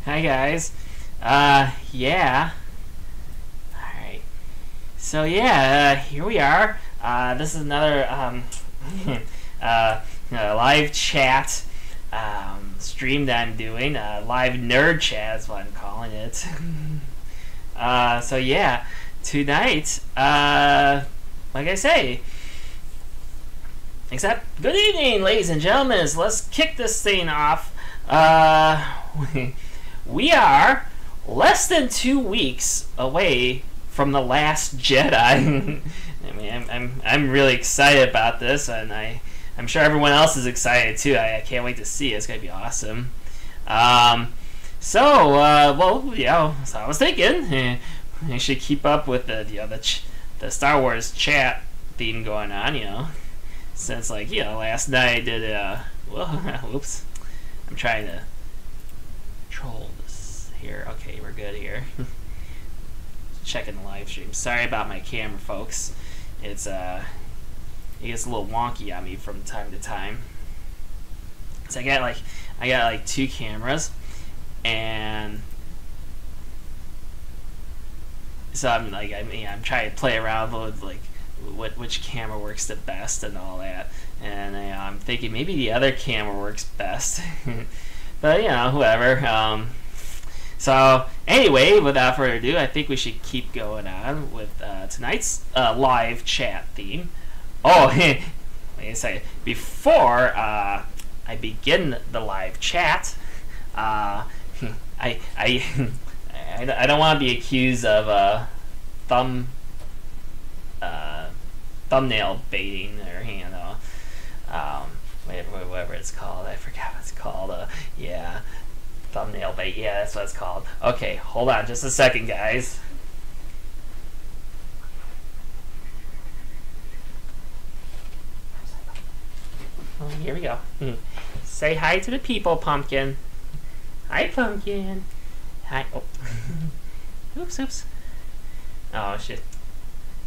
Hi guys. Yeah. Alright. So yeah, here we are. This is another live chat stream that I'm doing. Live nerd chat is what I'm calling it. So yeah, tonight, like I say, except good evening, ladies and gentlemen. Let's kick this thing off. We are less than 2 weeks away from The Last Jedi. I mean, I'm really excited about this, and I'm sure everyone else is excited too. I can't wait to see it. It's gonna be awesome. Well, yeah. So I was thinking, I should keep up with the Star Wars chat theme going on, since last night I did whoops. I'm trying to control this here. Okay, we're good here. Checking the live stream. Sorry about my camera, folks. It gets a little wonky on me from time to time. So I got 2 cameras, and so I'm trying to play around with which camera works the best and all that, and I'm thinking maybe the other camera works best. But whoever. So anyway, without further ado, I think we should keep going on with tonight's live chat theme. Oh, wait a second. Before I begin the live chat, I don't want to be accused of thumbnail baiting, or whatever it's called. I forgot what it's called. Yeah, thumbnail bait. Yeah, that's what it's called. Okay, hold on just a second, guys. Oh, here we go. Say hi to the people, Pumpkin. Hi, Pumpkin. Hi. Oh. Oops. Oh, shit.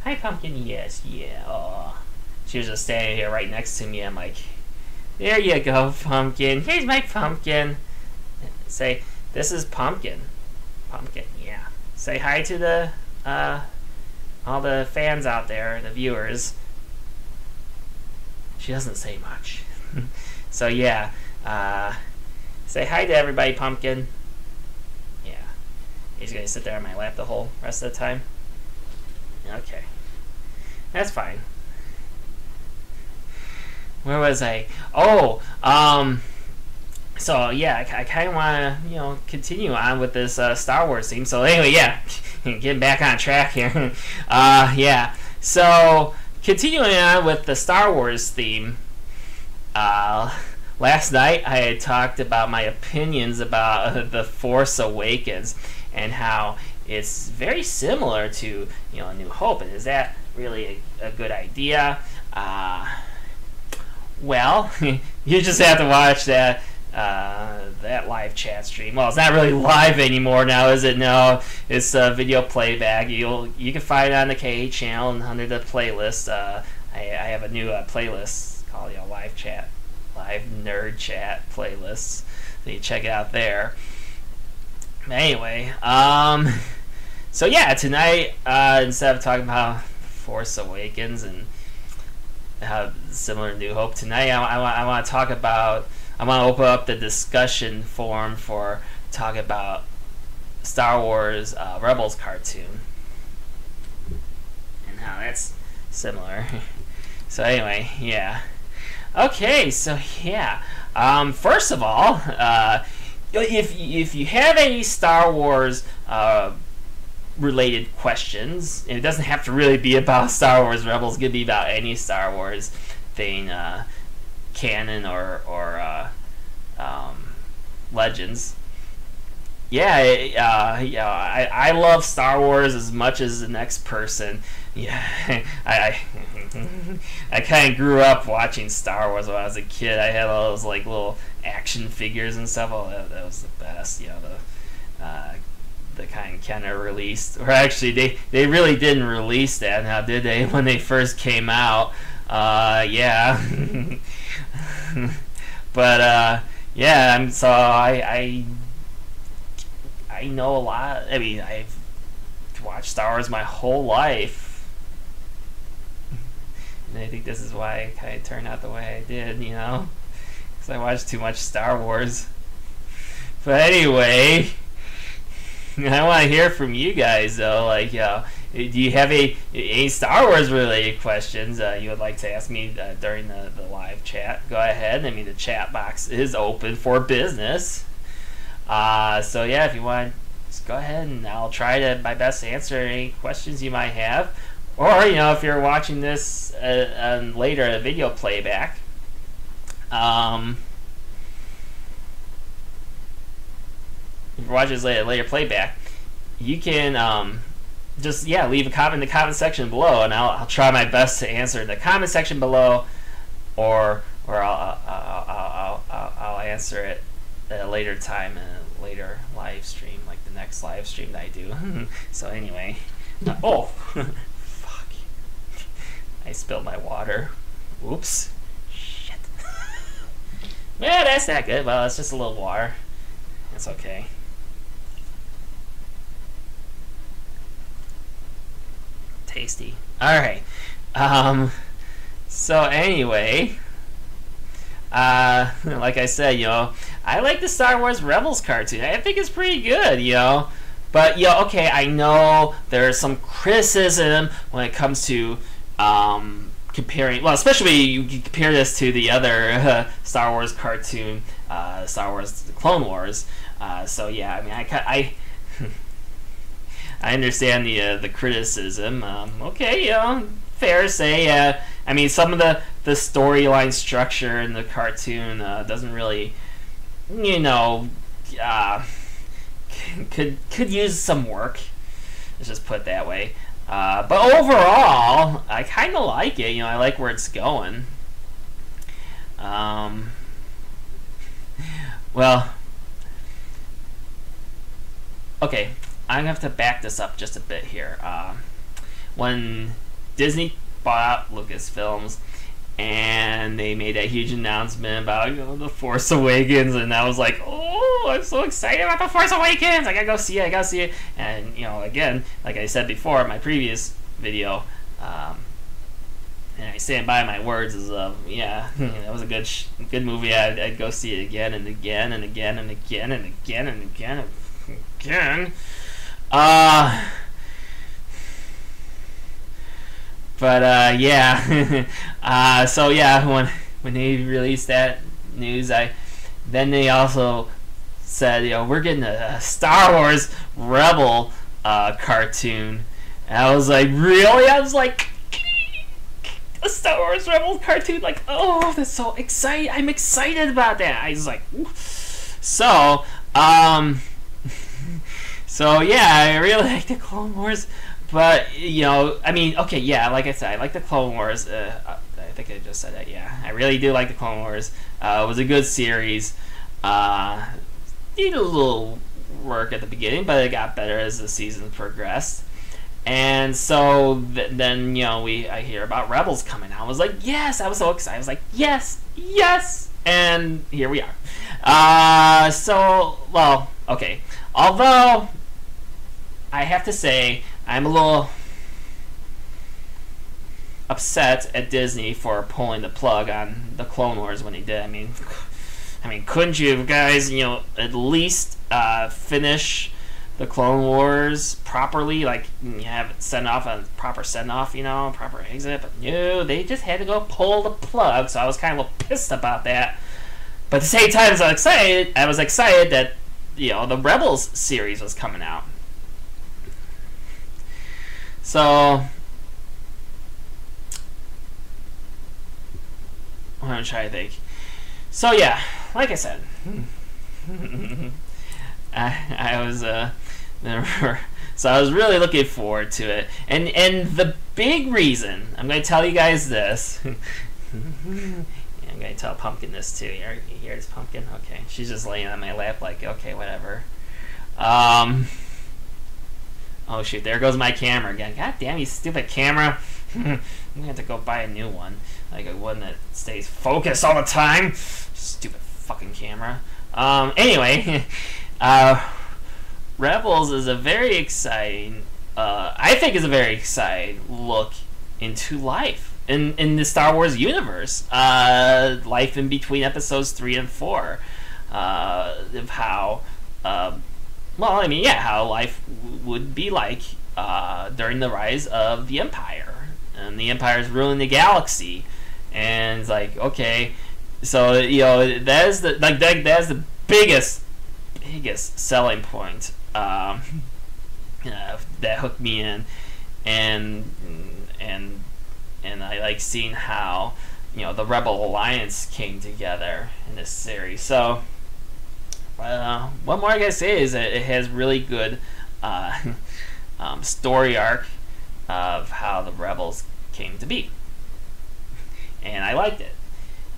Hi, Pumpkin. Yes, yeah. Oh. She was just standing here right next to me. I'm like, there you go, Pumpkin. Here's my Pumpkin. Say, this is Pumpkin. Pumpkin, yeah. Say hi to the, all the fans out there, the viewers. She doesn't say much. So, yeah. Say hi to everybody, Pumpkin. Yeah. He's going to sit there on my lap the whole rest of the time. Okay. That's fine. Where was I? Oh, so yeah, I kind of want to, continue on with this Star Wars theme. So anyway, yeah, getting back on track here. Yeah, so continuing on with the Star Wars theme. Last night I had talked about my opinions about The Force Awakens and how it's very similar to A New Hope. And is that really a good idea? Well, you just have to watch that live chat stream. Well, it's not really live anymore now, is it? No, it's video playback. You can find it on the KA channel and under the playlist. I have a new playlist called Live Chat, Live Nerd Chat playlists. So you check it out there. Anyway, so yeah, tonight instead of talking about Force Awakens and similar to New Hope, tonight I want to talk about. I want to open up the discussion forum for talking about Star Wars Rebels cartoon and how that's similar. So anyway, yeah. Okay, so yeah. First of all, if you have any Star Wars related questions, and it doesn't have to really be about Star Wars Rebels, it could be about any Star Wars thing, canon or Legends. Yeah, I love Star Wars as much as the next person. Yeah, I kind of grew up watching Star Wars when I was a kid. I had all those little action figures and stuff. Oh, that was the best. The kind Kenner released, or actually they really didn't release that now, did they, when they first came out? Yeah. But yeah, so I I know a lot. I mean, I've watched Star Wars my whole life, and I think this is why I kind of turned out the way I did, you know, because I watched too much Star Wars. But anyway, I want to hear from you guys, though. Like, do you have any Star Wars related questions you would like to ask me during the live chat? Go ahead. I mean, the chat box is open for business. So yeah, if you want, just go ahead and I'll try to my best to answer any questions you might have. Or, you know, if you're watching this later, a video playback, if you're watching this later playback, you can just leave a comment in the comment section below, and I'll try my best to answer in the comment section below, or I'll answer it at a later time in a later live stream, like the next live stream that I do. So anyway, oh, fuck! I spilled my water. Oops. Shit. Yeah, that's not good. Well, it's just a little water. That's okay. Tasty. All right. So anyway, like I said, you know, I like the Star Wars Rebels cartoon. I think it's pretty good, you know. But, you know, okay, I know there's some criticism when it comes to comparing, well, especially you compare this to the other Star Wars cartoon, Star Wars The Clone Wars. So yeah, I mean, I understand the criticism. Okay, you know, fair to say. I mean, some of the storyline structure in the cartoon doesn't really, you know, could use some work. Let's just put it that way. But overall, I kind of like it. You know, I like where it's going. Well, okay. I'm going to have to back this up just a bit here. When Disney bought out Lucasfilms and they made that huge announcement about, you know, The Force Awakens, and I was like, oh, I'm so excited about The Force Awakens! I gotta go see it, And, you know, again, like I said before in my previous video, and I stand by my words, is, yeah, that was a good movie. I'd go see it again and again and again and again and again and again and again. But yeah, so yeah, when they released that news, then they also said, you know, we're getting a Star Wars Rebel cartoon, and I was like, really? I was like, a Star Wars Rebel cartoon? Like, oh, that's so exciting! I'm excited about that. I was like, so so yeah, I really like the Clone Wars, but, you know, I mean, okay, yeah, like I said, I like the Clone Wars. I think I just said that. Yeah, I really do like the Clone Wars. It was a good series. Needed a little work at the beginning, but it got better as the season progressed. And so then, you know, I hear about Rebels coming out. I was like, yes! I was so excited. I was like, yes! Yes! And here we are. So, well, okay. Although, I have to say, I'm a little upset at Disney for pulling the plug on the Clone Wars when they did. I mean, couldn't you guys, you know, at least finish the Clone Wars properly? Like, you have it send off a proper send off, you know, proper exit. But no, they just had to go pull the plug. So I was kind of a little pissed about that. But at the same time, as I was excited that, you know, the Rebels series was coming out. So I'm gonna try to think. So yeah, like I said, I was so I was really looking forward to it, and the big reason I'm gonna tell you guys this. I'm gonna tell Pumpkin this too. You hear this, Pumpkin? Okay, she's just laying on my lap, like, okay, whatever. Oh shoot, there goes my camera again. God damn you, stupid camera. I'm gonna have to go buy a new one. Like a one that stays focused all the time. Stupid fucking camera. Anyway, Rebels is a very exciting, I think is a very exciting look into life in the Star Wars universe. Life in between episodes 3 and 4. Of how, how life would be like during the rise of the Empire. And the Empire is ruling the galaxy. And it's like, okay, so, that's the biggest selling point that hooked me in, and I like seeing how the Rebel Alliance came together in this series. So what more I gotta say is that it has really good story arc of how the Rebels came to be, and I liked it.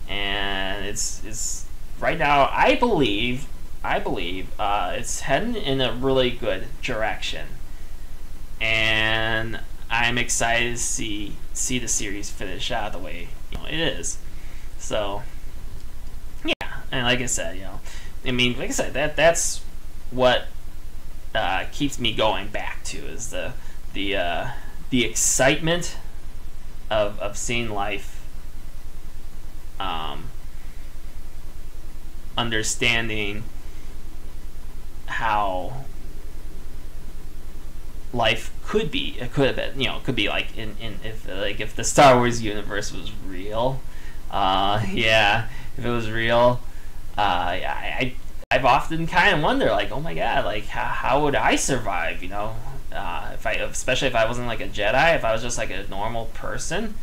And it's right now I believe it's heading in a really good direction, and I'm excited to see the series finish out the way it is. So yeah, and like I said, that's what keeps me going back to is the excitement of seeing life, understanding how life could be. It could have been, could be like if the Star Wars universe was real. If it was real, I've often kind of wondered, like, oh my god, like how would I survive? Especially if I wasn't like a Jedi, if I was just like a normal person.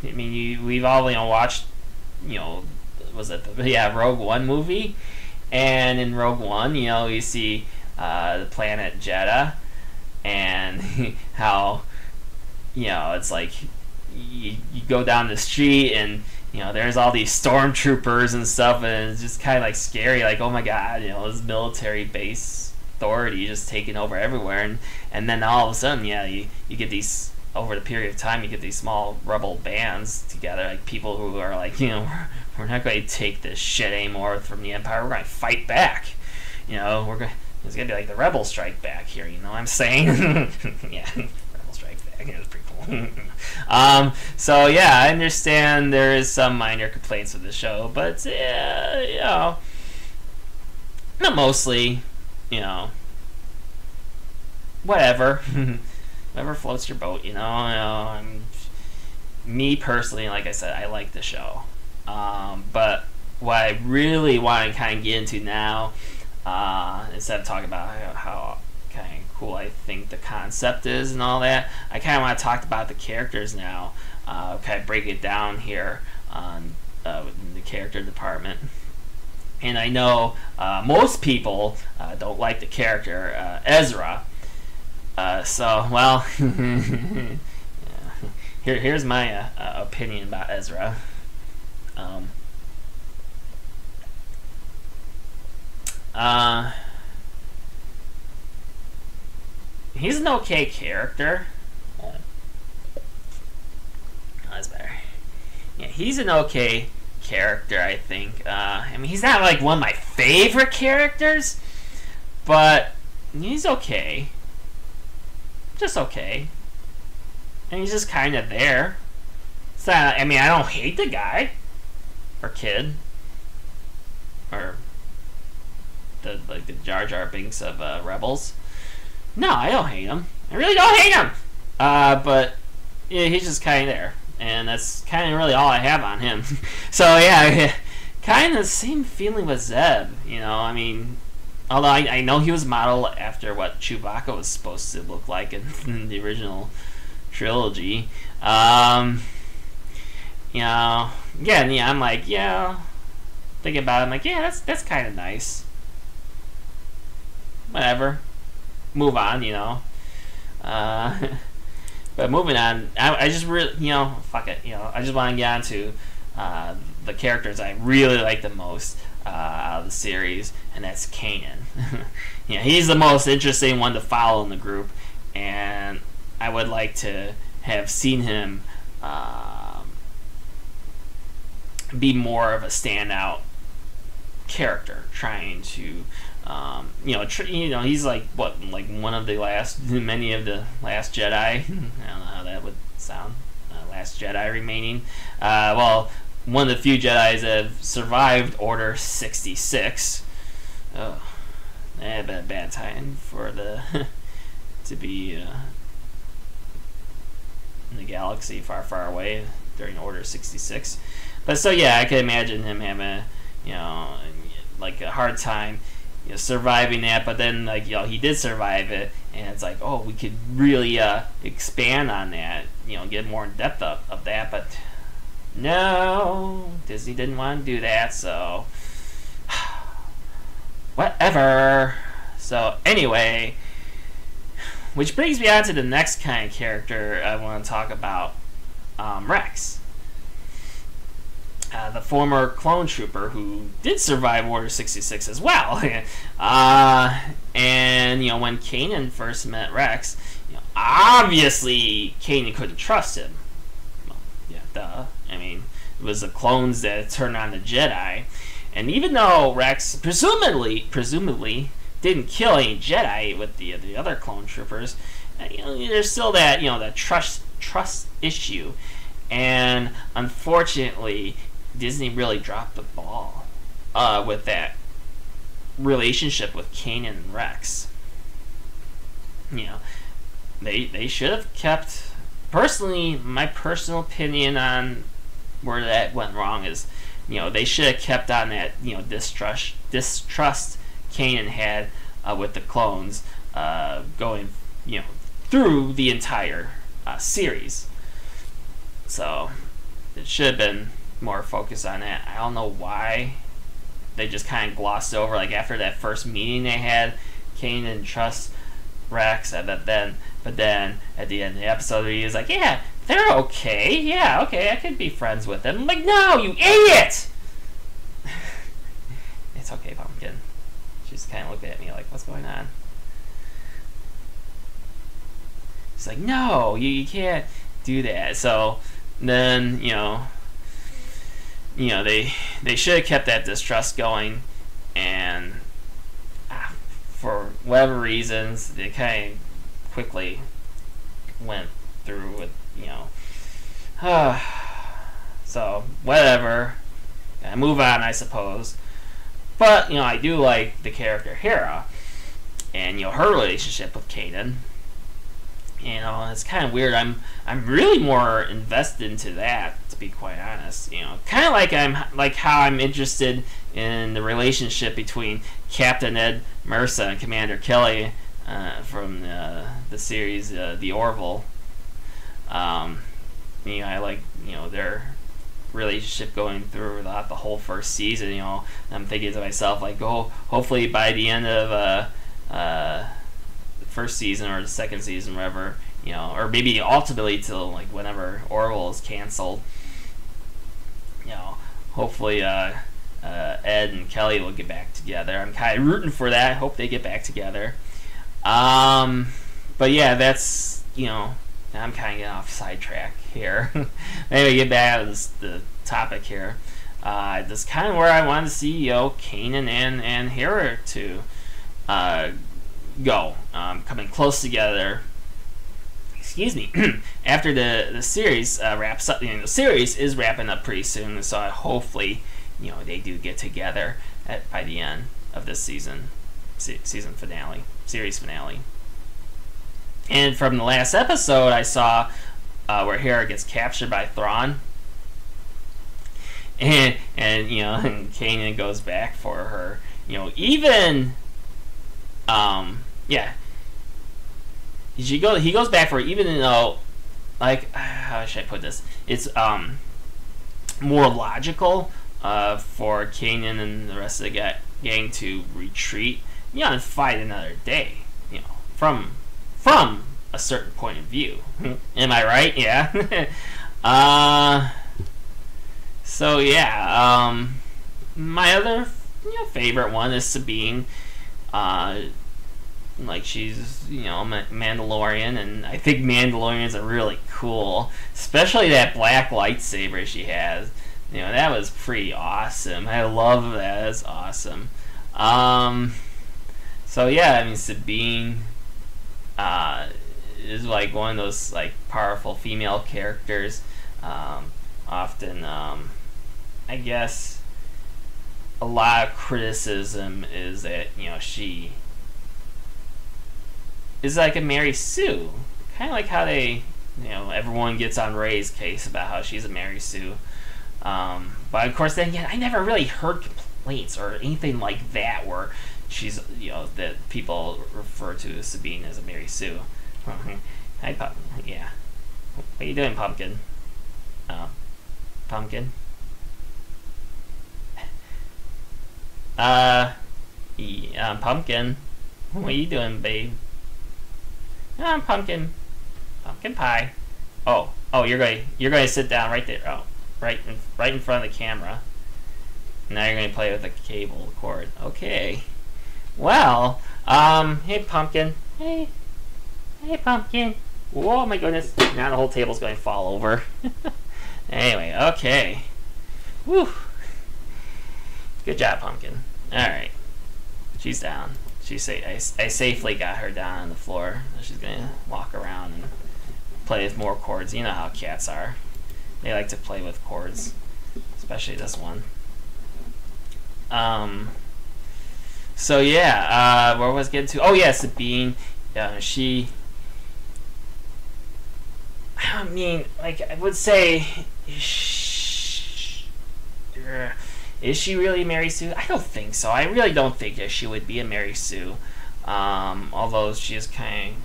We've all watched, was it the Rogue One movie, and in Rogue One, you see the planet Jeddah, and how it's like you go down the street and there's all these stormtroopers and stuff, and it's just kind of like scary, like, oh my god, this military base authority just taking over everywhere, and then all of a sudden, you get these, over the period of time, you get these small rebel bands together, like people who are like, we're not going to take this shit anymore from the Empire. We're going to fight back. It's going to be like the Rebel Strike Back here. You know what I'm saying? Yeah, Rebel Strike Back. That's pretty cool. So yeah, I understand there is some minor complaints with the show, but not mostly. Whatever. Whatever floats your boat, me personally, like I said, I like the show. But what I really want to kind of get into now, instead of talking about how kind of cool I think the concept is and all that, I kind of want to talk about the characters now, kind of break it down here on the character department. And I know most people don't like the character Ezra. Here's my opinion about Ezra. He's an okay character. Oh, that's better. Yeah, he's an okay character, I think. He's not like one of my favorite characters, but he's okay. Just okay. And he's just kind of there. So, I don't hate the guy. Or kid. Or the Jar Jar Binks of Rebels. No, I don't hate him. I really don't hate him. But yeah, he's just kind of there. And that's kind of really all I have on him. So yeah, kind of the same feeling with Zeb. Although I know he was modeled after what Chewbacca was supposed to look like in the original trilogy. I'm like, thinking about it, I'm like, yeah, that's kind of nice. Whatever. Move on, But moving on, I just really, fuck it, I just want to get on to the characters I really like the most out of the series, and that's Kanan. He's the most interesting one to follow in the group, and I would like to have seen him be more of a standout character, trying to He's like one of the many of the last Jedi. I don't know how that would sound. Last Jedi remaining. Well, one of the few Jedis that have survived Order 66. Oh, that had been a bad time for the to be in the galaxy far, far away during Order 66. But so yeah, I could imagine him having a hard time surviving that. But then he did survive it, and it's like, oh, we could really expand on that, get more in depth of that. But no, Disney didn't want to do that, so whatever. So anyway, which brings me on to the next kind of character I want to talk about, Rex. The former clone trooper who did survive Order 66 as well. And when Kanan first met Rex, obviously Kanan couldn't trust him. Well, yeah, duh. I mean, it was the clones that turned on the Jedi. And even though Rex presumably didn't kill any Jedi with the other clone troopers, there's still that that trust issue. And unfortunately, Disney really dropped the ball with that relationship with Kanan and Rex. They should have kept. Personally, my personal opinion on where that went wrong is, they should have kept on that distrust Kanan had with the clones going through the entire series. So it should have been more focused on that. I don't know why they just kind of glossed over, after that first meeting they had, Kanan trusts Rex, but then at the end of the episode he was like, yeah, they're okay, yeah, okay, I could be friends with them. I'm like, no, you idiot! It's okay, Pumpkin. She's kind of looking at me like, what's going on? She's like, no, you can't do that. So then, they should have kept that distrust going, and for whatever reasons, they kind of quickly went through with, so whatever. Gotta move on, I suppose. But I do like the character Hera, and her relationship with Kanan. It's kind of weird. I'm really more invested into that, to be quite honest. Kind of like how I'm interested in the relationship between Captain Ed Mercer and Commander Kelly from the series The Orville. I like their relationship going throughout the whole first season. I'm thinking to myself hopefully by the end of first season or the second season, whatever, or maybe ultimately till whenever Orville is canceled, hopefully Ed and Kelly will get back together. I'm kind of rooting for that. I hope they get back together. But yeah, that's I'm kind of getting off sidetrack here. Maybe get back to the topic here. That's kind of where I wanted to see Kanan and Hera to go, coming close together. Excuse me. After the series wraps up, the series is wrapping up pretty soon, so hopefully, they do get together by the end of this season finale, series finale. And from the last episode, I saw where Hera gets captured by Thrawn, and and Kanan goes back for her. Even yeah, he goes back for her, even though, how should I put this? It's more logical for Kanan and the rest of the gang to retreat, and fight another day, from a certain point of view. Am I right? Yeah. So yeah, my other favorite one is Sabine. She's Mandalorian, and I think Mandalorians are really cool, especially that black lightsaber she has. That was pretty awesome. I love that. It's awesome. So yeah, I mean Sabine is like one of those like powerful female characters. Often, I guess, a lot of criticism is that she is like a Mary Sue, kind of like how they everyone gets on Rey's case about how she's a Mary Sue. But of course, then again, I never really heard complaints or anything like that where she's that people refer to Sabine as a Mary Sue. Hi, yeah. What are you doing, Pumpkin? Pumpkin? Yeah, Pumpkin. What are you doing, babe? Pumpkin. Pumpkin pie. Oh, you're going to sit down right there. Oh, right in front of the camera. Now you're going to play with the cable cord. Okay. Well, hey, Pumpkin. Hey, Pumpkin. Whoa, my goodness. Now the whole table's going to fall over. Anyway, okay. Whew. Good job, Pumpkin. Alright. She's down. I safely got her down on the floor. She's going to walk around and play with more cords. You know how cats are. They like to play with cords. Especially this one. So yeah, where was I getting to? Oh yeah, Sabine. She... I mean, like, I would say... Is she really Mary Sue? I don't think so. I really don't think that she would be a Mary Sue. Although she is kind of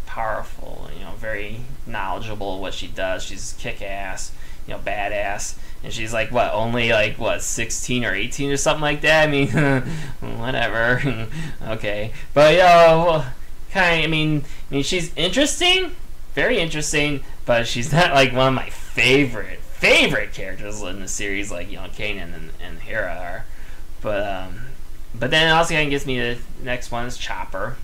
powerful, very knowledgeable what she does. She's kick-ass, badass. And she's like, what, only like, 16 or 18 or something like that? I mean, whatever. Okay. But, I mean, she's interesting. Very interesting. But she's not like one of my favorite characters in the series, like Kanan and Hera are, but then it also kind of gets me to the next one is Chopper.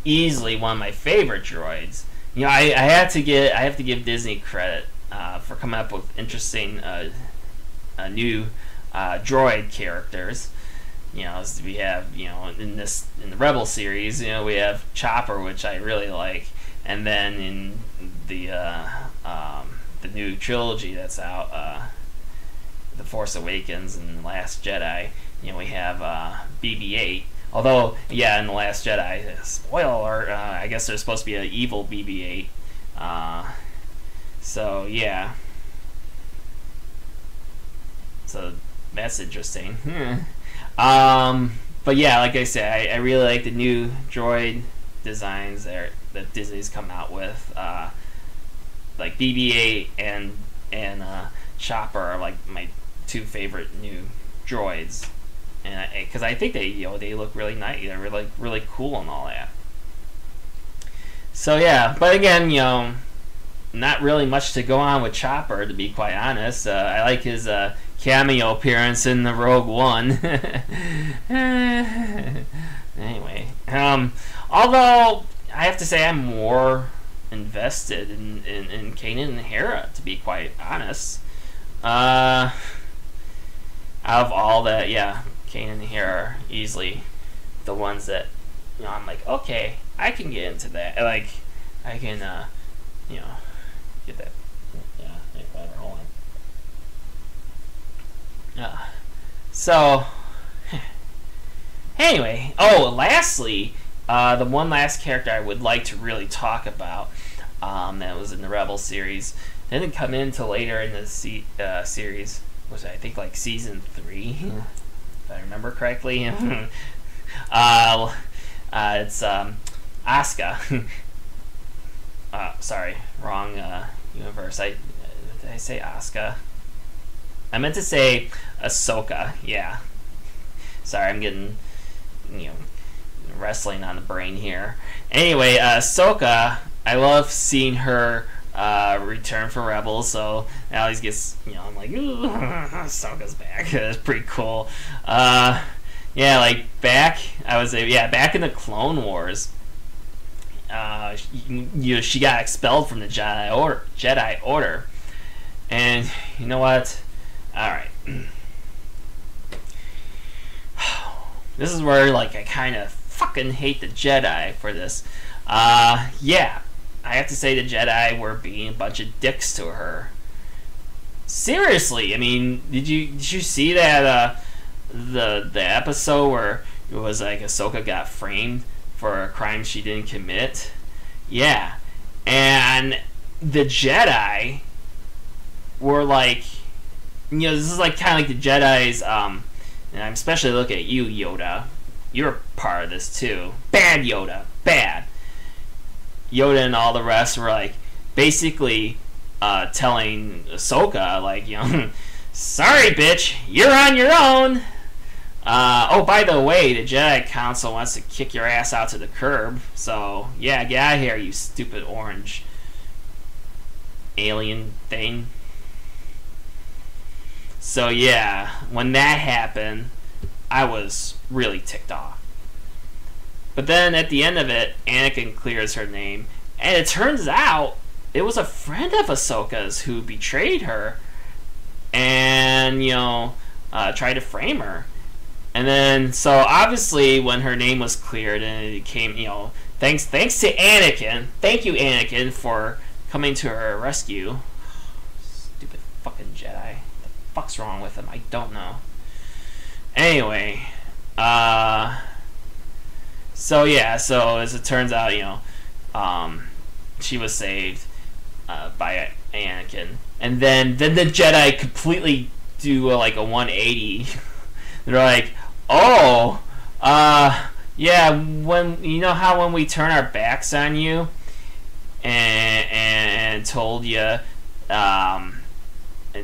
Easily one of my favorite droids. I have to give Disney credit for coming up with interesting new droid characters. As we have in the Rebel series, we have Chopper, which I really like, and then in the new trilogy that's out, The Force Awakens and The Last Jedi, we have BB-8. Although, yeah, in The Last Jedi, spoiler alert, I guess there's supposed to be an evil BB-8. So, yeah. So, that's interesting. But yeah, like I said, I really like the new droid designs that Disney's come out with. Like BB-8 and Chopper are like my two favorite new droids, and because I think they they look really nice. They're really cool and all that. So yeah, but again, not really much to go on with Chopper, to be quite honest. I like his cameo appearance in the Rogue One. Anyway, although I have to say I'm more invested in Kanan and Hera, to be quite honest. Out of all that, yeah, Kanan and Hera are easily the ones that I'm like, okay, I can get into that. Like, I can get that. Yeah, whatever. Hold on. So anyway, lastly, the one last character I would like to really talk about, that was in the Rebel series, didn't come in until later in the series, which I think like season 3, if I remember correctly. It's Asuka. Sorry, wrong universe. Did I say Asuka? I meant to say Ahsoka. Yeah. Sorry, I'm getting wrestling on the brain here. Anyway, Ahsoka, I love seeing her return for Rebels, so now he gets, I'm like, ooh, Ahsoka's back. That's pretty cool. Yeah, like back in the Clone Wars, she got expelled from the Jedi Order, and you know what? All right. this is where like I kind of fucking hate the Jedi for this. Yeah, I have to say the Jedi were being a bunch of dicks to her. Seriously, I mean, did you see that the episode where it was like Ahsoka got framed for a crime she didn't commit? Yeah, and the Jedi were like, this is like kind of like the Jedi's. And I'm especially looking at you, Yoda. You're part of this too. Bad Yoda, bad. Yoda and all the rest were like basically telling Ahsoka like, sorry bitch, you're on your own. Oh, by the way, the Jedi Council wants to kick your ass out to the curb. So yeah, get out of here, you stupid orange alien thing. So yeah, when that happened, I was really ticked off. But then at the end of it, Anakin clears her name, and it turns out it was a friend of Ahsoka's who betrayed her and, tried to frame her. And then, so obviously when her name was cleared and it came, thanks to Anakin, thank you Anakin for coming to her rescue. Stupid fucking Jedi. What's wrong with him? I don't know. Anyway, so yeah, so as it turns out, she was saved by Anakin, and then the Jedi completely do like a 180. They're like, oh, yeah, when how when we turn our backs on you, and told you,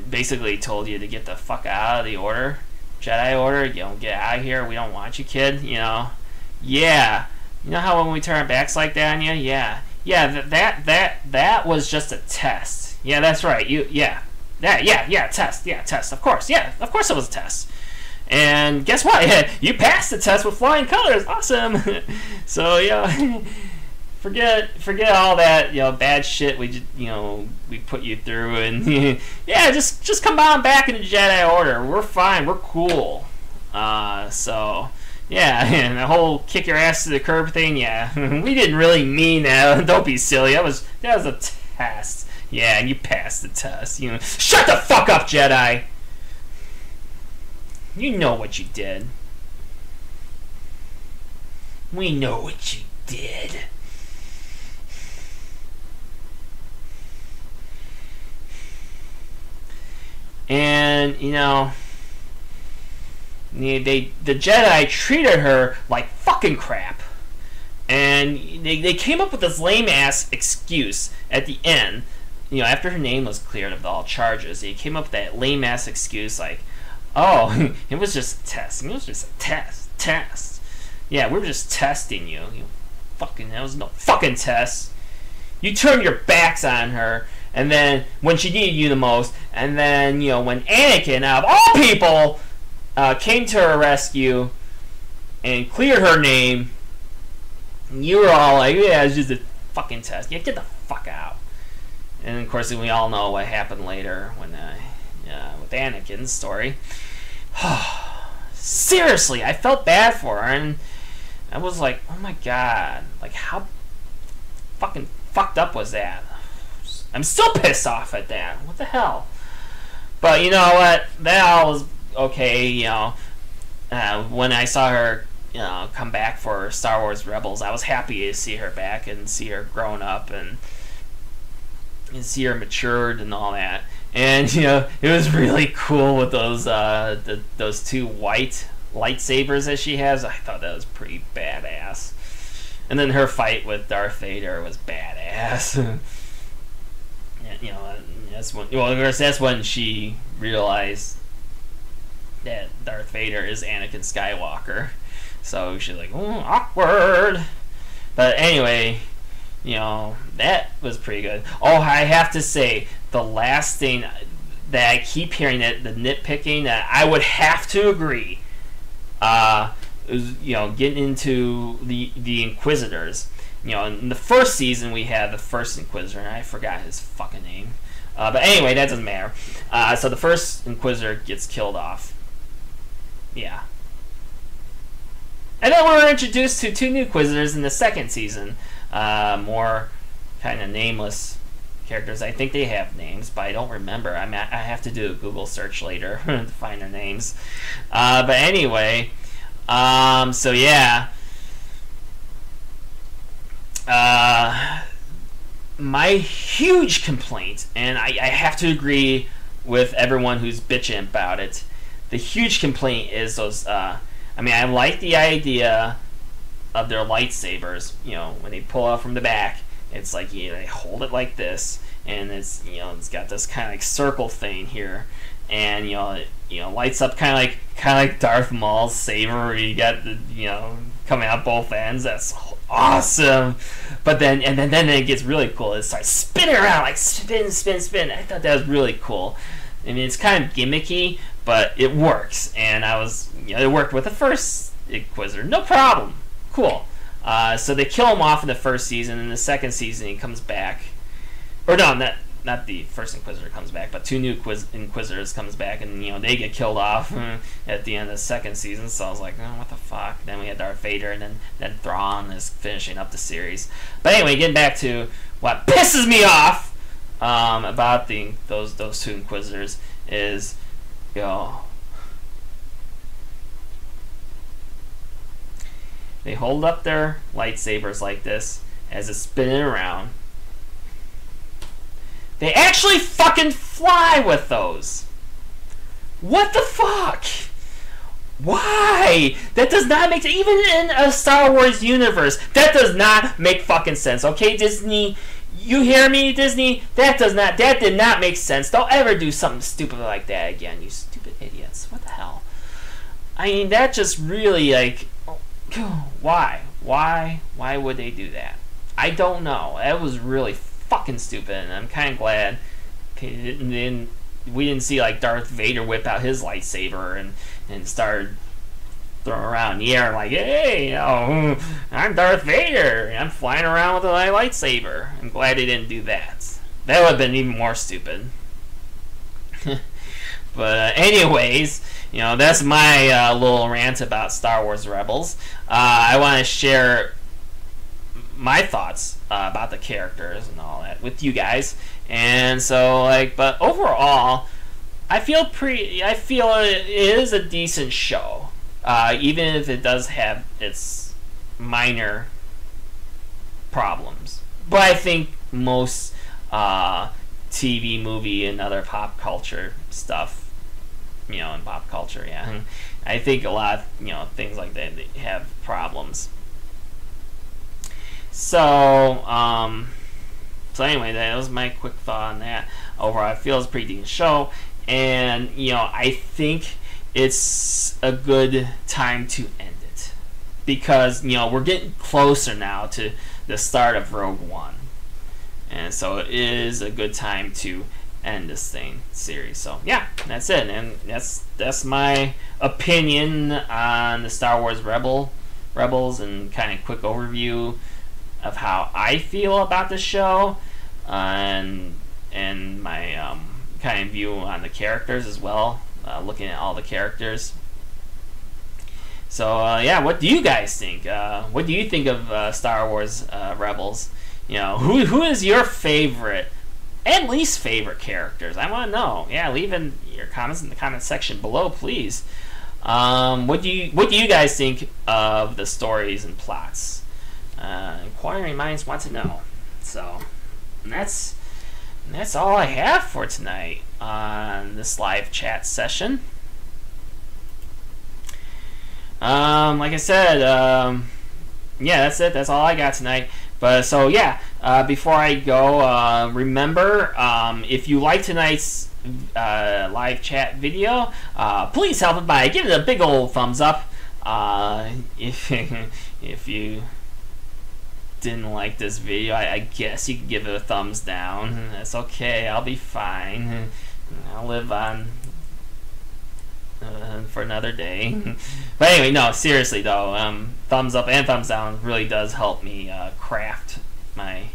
basically told you to get the fuck out of the order, Jedi Order, get out of here, we don't want you, kid, yeah. How when we turn our backs like that on you, yeah, that was just a test. Yeah, that's right, test, of course it was a test. And guess what? You passed the test with flying colors, awesome. So, Forget all that bad shit we put you through, and yeah, just come on back in the Jedi Order. We're fine. We're cool. So yeah, and the whole kick your ass to the curb thing. Yeah, we didn't really mean that. Don't be silly. That was a test. Yeah, and you passed the test. Shut the fuck up, Jedi. You know what you did. We know what you did. And the Jedi treated her like fucking crap, and they came up with this lame ass excuse at the end. After her name was cleared of all charges, they came up with that lame ass excuse like, oh, it was just a test. It was just a test. Yeah, we were just testing you. That was no fucking test. You turned your backs on her. And then, when she needed you the most, and then, when Anakin, out of all people, came to her rescue and cleared her name, you were all like, yeah, it's just a fucking test. Yeah, get the fuck out. And, of course, we all know what happened later when, with Anakin's story. Seriously, I felt bad for her, and I was like, oh my god, like, how fucking fucked up was that? I'm still pissed off at that. What the hell? But you know what? That all was okay. When I saw her, come back for Star Wars Rebels, I was happy to see her back and see her grown up and see her matured and all that. And it was really cool with those those two white lightsabers that she has. I thought that was pretty badass. And then her fight with Darth Vader was badass. That's when she realized that Darth Vader is Anakin Skywalker. So she's like, oh, awkward. But anyway, that was pretty good. Oh, I have to say, the last thing that I keep hearing, that the nitpicking, that I would have to agree, is, getting into the Inquisitors. In the first season we had the first Inquisitor, and I forgot his fucking name. But anyway, that doesn't matter. So the first Inquisitor gets killed off. Yeah. And then we were introduced to 2 new Inquisitors in the 2nd season. More kind of nameless characters. I think they have names, but I don't remember. I mean, I have to do a Google search later to find their names. But anyway, so yeah. My huge complaint, and I have to agree with everyone who's bitching about it, the huge complaint is those, I mean, I like the idea of their lightsabers, you know, when they pull out from the back, it's like, you know, they hold it like this, and it's, you know, it's got this kind of like circle thing here, and you know, it, lights up kind of like Darth Maul's saber, where you got the, you know, coming out both ends. That's awesome. But then it gets really cool. It starts spinning around, like spin. I thought that was really cool. I mean, it's kind of gimmicky, but it works. And it worked with the first Inquisitor, no problem. Cool. So they kill him off in the 1st season. In the 2nd season, he comes back. Or no, not the first Inquisitor comes back, but 2 new Inquisitors comes back, and you know, they get killed off at the end of the 2nd season. So I was like, oh, what the fuck? Then we had Darth Vader, and then Thrawn is finishing up the series. But anyway, getting back to what pisses me off about those 2 Inquisitors is, you know, they hold up their lightsabers like this as it's spinning around. They actually fucking fly with those. What the fuck? Why? That does not make sense. Even in a Star Wars universe, that does not make fucking sense. Okay, Disney, you hear me, Disney? That did not make sense. Don't ever do something stupid like that again, you stupid idiots. What the hell? I mean, that just really, like, why? Why would they do that? I don't know. That was really fucking stupid, and I'm kind of glad. And then we didn't see like Darth Vader whip out his lightsaber and start throwing around in the air like, hey, you know, I'm Darth Vader, and I'm flying around with my lightsaber. I'm glad they didn't do that. That would have been even more stupid. But anyways, you know, that's my little rant about Star Wars Rebels. I want to share my thoughts about the characters and all that with you guys, and so like, but overall, I feel it is a decent show, even if it does have its minor problems. But I think most TV, movie, and other pop culture stuff, you know, in pop culture, yeah, I think a lot of, you know, things like that, they have problems. So, so anyway, that was my quick thought on that. Overall, I feel it's a pretty decent show, and you know, I think it's a good time to end it, because you know, we're getting closer now to the start of Rogue One, and so it is a good time to end this series. So yeah, that's it, and that's my opinion on the Star Wars Rebels, and kind of quick overview of how I feel about the show, and my kind of view on the characters as well, looking at all the characters. So yeah, what do you guys think? What do you think of Star Wars Rebels? You know, who is your favorite and least favorite characters? I want to know. Yeah, leave in your comments in the comment section below, please. What do you guys think of the stories and plots? Inquiring minds want to know. So that's all I have for tonight on this live chat session. Like I said, yeah, that's it. That's all I got tonight. But so yeah, before I go, remember, if you like tonight's live chat video, please help it by giving it a big old thumbs up. If you didn't like this video, I guess you could give it a thumbs down. That's okay. I'll be fine. I'll live on for another day. But anyway, no, seriously though, thumbs up and thumbs down really does help me craft my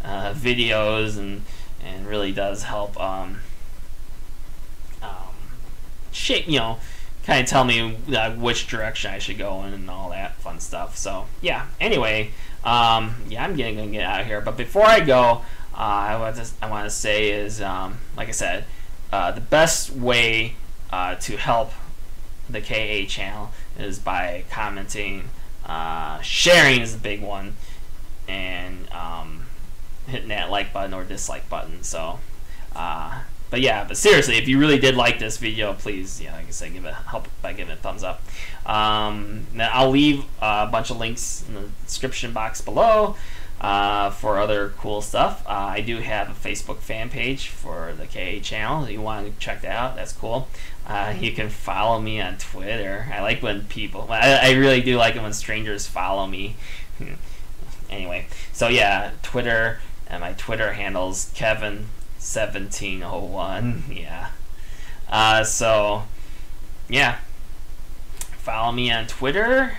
videos, and really does help shape, you know, kind of tell me which direction I should go in and all that fun stuff. So yeah. Anyway, yeah, I'm gonna get out of here. But before I go, I want to say is, like I said, the best way to help the KA channel is by commenting, sharing is the big one, and hitting that like button or dislike button. So, but seriously, if you really did like this video, please, like I said, help by giving it a thumbs up. Now I'll leave a bunch of links in the description box below for other cool stuff. I do have a Facebook fan page for the KA channel. If you want to check that out, that's cool. You can follow me on Twitter. I like when people, I really do like it when strangers follow me. Anyway, so yeah, Twitter, and my Twitter handle's Kevin1701. Yeah. So yeah, follow me on Twitter.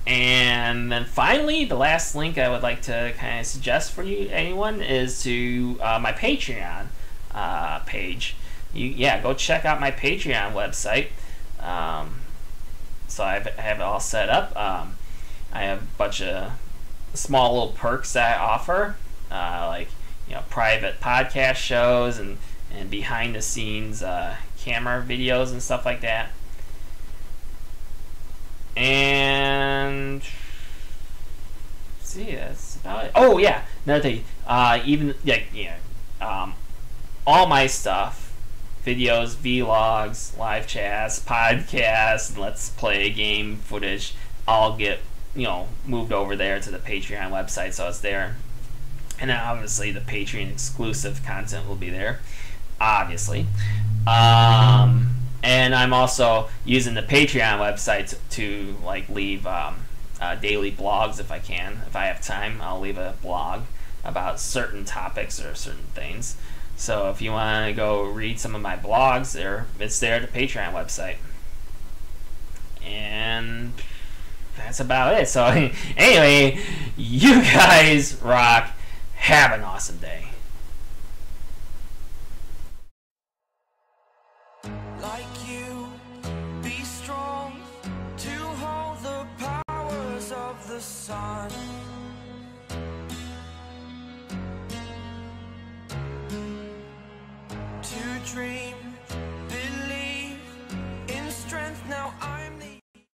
And then finally, the last link I would like to kind of suggest for anyone is to my Patreon page. Go check out my Patreon website. So I have it all set up. I have a bunch of small little perks that I offer, like private podcast shows and behind the scenes camera videos and stuff like that. And see, that's about it. Oh yeah, another thing. All my stuff, videos, vlogs, live chats, podcasts, let's play game footage, all get moved over there to the Patreon website, so it's there. And then obviously the Patreon exclusive content will be there, obviously. And I'm also using the Patreon website to leave daily blogs if I can. If I have time, I'll leave a blog about certain topics or certain things. So if you want to go read some of my blogs, it's there at the Patreon website. And that's about it. So anyway, you guys rock. Have an awesome day. Like you, be strong to hold the powers of the sun.